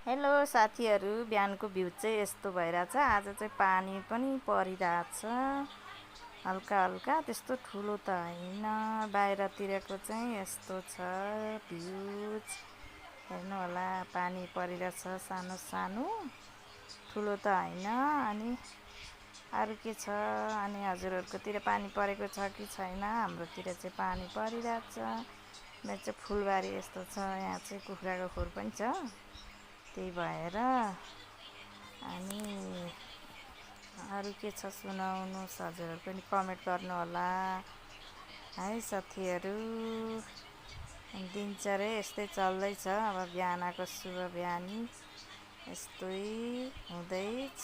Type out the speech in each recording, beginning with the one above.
Hello साथीहरू, बिहानको view चाहिँ यस्तो भइरहेछ। आज चाहिँ पानी पनि परिरहेछ, हल्का हल्का, त्यस्तो ठुलो त होइन। बाहिरतिरको चाहिँ यस्तो छ भ्यू, हेर्नु होला। पानी परिरहेछ सानो सानो, ठुलो त होइन। अनि अरू के छ? अनि हजुरहरूकोतिर पानी परेको छ कि छैन? हाम्रोतिर चाहिँ पानी परिरहेछ। मेरो चाहिँ फुलबारी यस्तो छ, यहाँ चाहिँ कुखुराको खोर पनि छ, त्यही भएर। अनि अरू के छ सुनाउनुहोस्, हजुरहरू पनि कमेन्ट गर्नु होला है साथीहरू। दिनचर्या यस्तै चल्दैछ। अब बिहानको शुभ बिहानी यस्तै हुँदैछ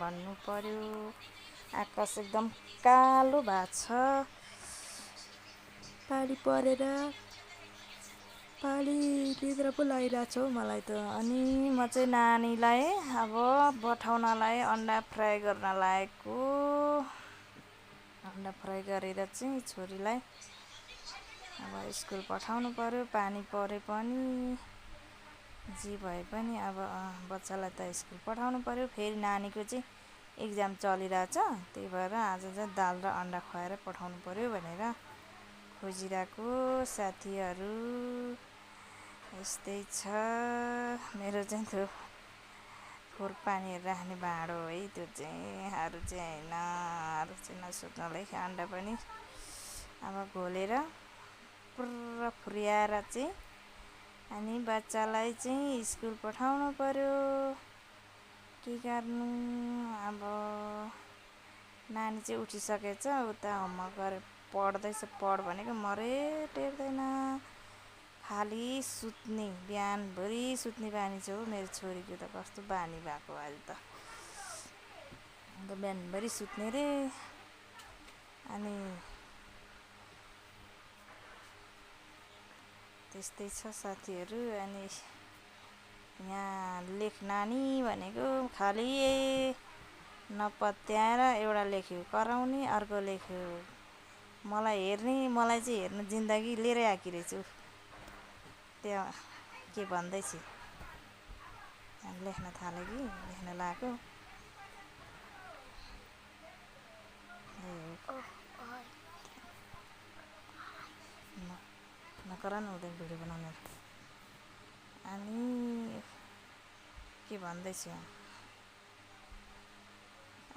भन्नु पर्यो। आकाश एकदम कालो भएको छ पानी परेर। पानी निद्रा पो लागिरहेको छ हौ मलाई त। अनि म चाहिँ नानीलाई अब पठाउनलाई अन्डा फ्राई गर्न लागेको। अन्डा फ्राई गरेर चाहिँ छोरीलाई अब स्कुल पठाउनु पर्यो। पानी परे पनि जे भए पनि अब बच्चालाई त स्कुल पठाउनु पर्यो। फेरि नानीको चाहिँ एक्जाम चलिरहेछ, त्यही भएर आज चाहिँ दाल र अन्डा खुवाएर पठाउनु पर्यो भनेर खोजिरहेको साथीहरू। यस्तै छ मेरो चाहिँ त्यो फोहोर पानीहरू राख्ने भाँडो है, त्यो चाहिँ अरू चाहिँ होइन। अरू चाहिँ नसोच्नुलाई अन्डा पनि अब घोलेर पुरा फुर्याएर चाहिँ अनि बच्चालाई चाहिँ स्कुल पठाउनु पर्यो। के गर्नु अब। नानी चाहिँ उठिसकेछ, उता होमवर्क गरेर पढ्दैछ। पढ भनेको मरै टेर्दैन, खालि सुत्ने, बिहानभरि सुत्ने बानी छ हो मेरो छोरीको त। कस्तो बानी भएको अहिले त, अन्त बिहानभरि सुत्ने रे। अनि त्यस्तै छ साथीहरू। अनि यहाँ लेख नानी भनेको खालि नपत्याएर एउटा लेख्यो कराउने, अर्को लेख्यो मलाई हेर्ने। मलाई चाहिँ हेर्नु जिन्दगी लिएरै आएकी रहेछु। त्यहाँ के भन्दैछ, लेख्न थाल्यो कि लेख्न लागेको। नकर न हुँदैन भिडियो बनाउने। अनि के भन्दैछ,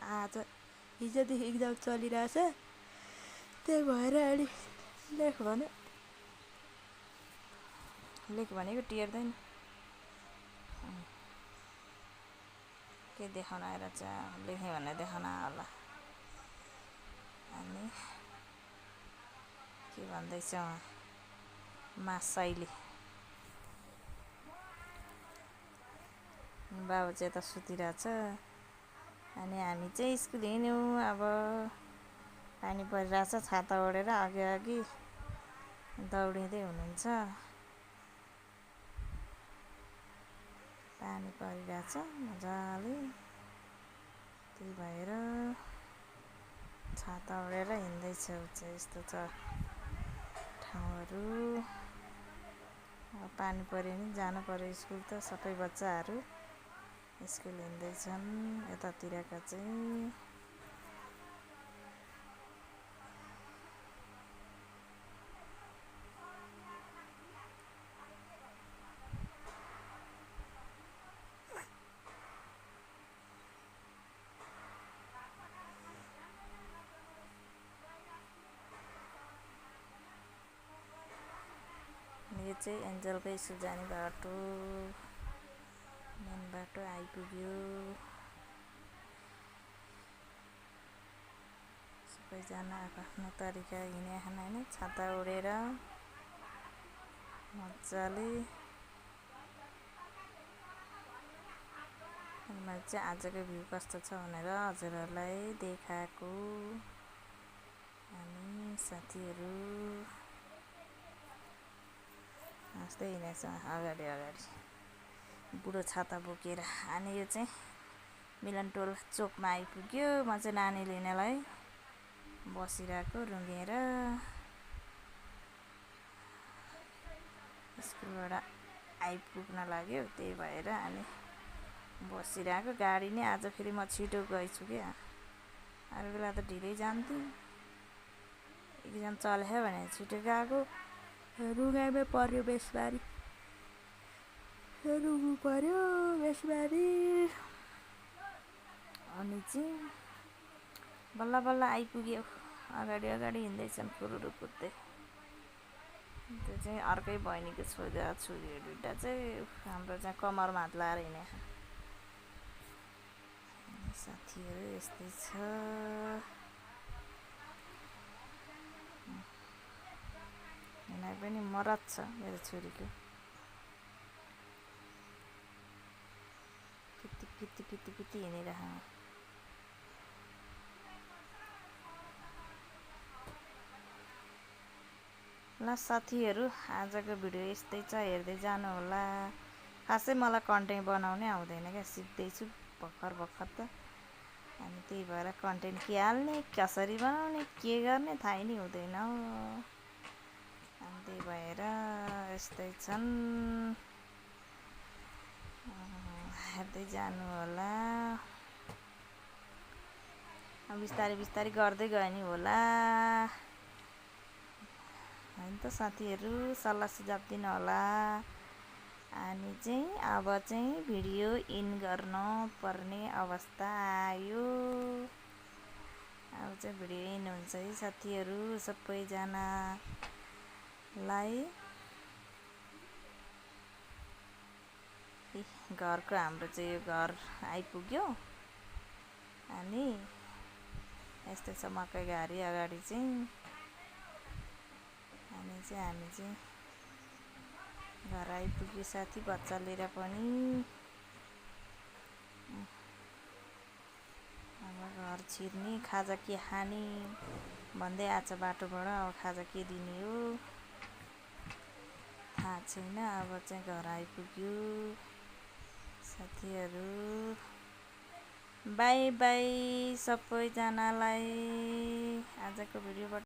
आज हिजोदेखि एक्जाम चलिरहेछ, त्यही भएर अलि लेख भने लेख भनेको टेर्दैन। के देखाउन आइरहेछ, लेखेँ भने देखाउन होला। अनि के भन्दैछ मासाइले, बाबु चाहिँ त सुतिरहेछ। अनि हामी चाहिँ स्कुल हिँड्यौँ। अब पानी परिरहेछ, छाता ओढेर अघि अघि दौडिँदै हुनुहुन्छ। पानी परिरहेछ मजाले, त्यही भएर छाता ओढेर हिँड्दैछ। चाहिँ यस्तो छ ठाउँहरू। अब पानी पऱ्यो भने जानु पर्यो स्कुल त। सबै बच्चाहरू स्कुल हिँड्दैछन् यतातिरका चाहिँ। यो चाहिँ एन्जलकै स्कुल जाने बाटो, मेन बाटो आइपुग्यो। सबैजना आफ्नो तरिका हिँडेछन् होइन, छाता ओढेर मजाले। मैले चाहिँ आजको भ्यू कस्तो छ भनेर हजुरहरूलाई देखाएको। अनि साथीहरू हाँस्दै हिँडेछ अगाडि अगाडि बुढो छाता बोकेर। अनि यो चाहिँ मिलनटोल चोकमा आइपुग्यो। म चाहिँ नानी लिनलाई बसिरहेको रुँगेर। स्कुलबाट आइपुग्न लाग्यो। त्यही भएर अनि बसिरहेको गाडी नै आज फेरि म छिटो गएछु क्या। अरू बेला त ढिलै जान्थेँ। एक्जाम चल्यो भने छिटो गएको। रुगाइमै पर्यो बेसबारी। रुग्नु पर्यो बेसबारी। अनि चाहिँ बल्ल बल्ल आइपुग्यो। अगाडि अगाडि हिँड्दैछन् फुरुरु कुद्दै। त्यो चाहिँ अर्कै बहिनीको छोरीहरू दुइटा चाहिँ हाम्रो चाहिँ कमरमा हात लाएर हिँडेको साथीहरू यस्तै छ। हिँडाइ पनि मरद छ मेरो छोरीको। पिति हिँडिरह। ल साथीहरू आजको भिडियो यस्तै छ, हेर्दै जानु होला। खासै मलाई कन्टेन्ट बनाउनै आउँदैन क्या, सिक्दैछु भर्खर त। अनि त्यही भएर कन्टेन्ट के हाल्ने, कसरी बनाउने, के गर्ने थाहै नै हुँदैन। अनि त्यही भएर यस्तै छन्, हेर्दै जानु होला। बिस्तारै बिस्तारै गर्दै गयो नि होला होइन त साथीहरू। सल्लाह सुझाव दिनु होला। अनि चाहिँ अब चाहिँ भिडियो इन गर्न पर्ने अवस्था आयो। अब चाहिँ भिडियो इन हुन्छ है साथीहरू। सबैजनालाई घरको हाम्रो चाहिँ यो घर आइपुग्यो। अनि यस्तै छ मकैबारी अगाडि चाहिँ। अनि चाहिँ हामी चाहिँ घर आइपुग्यो साथी, बच्चा लिएर पनि। अब घर छिर्ने, खाजा के खाने भन्दै आएको छ बाटोबाट। अब खाजा के दिने हो थाहा छैन। अब चाहिँ घर आइपुग्यो साथीहरू। बाई बाई सबैजनालाई। आजको भिडियोबाट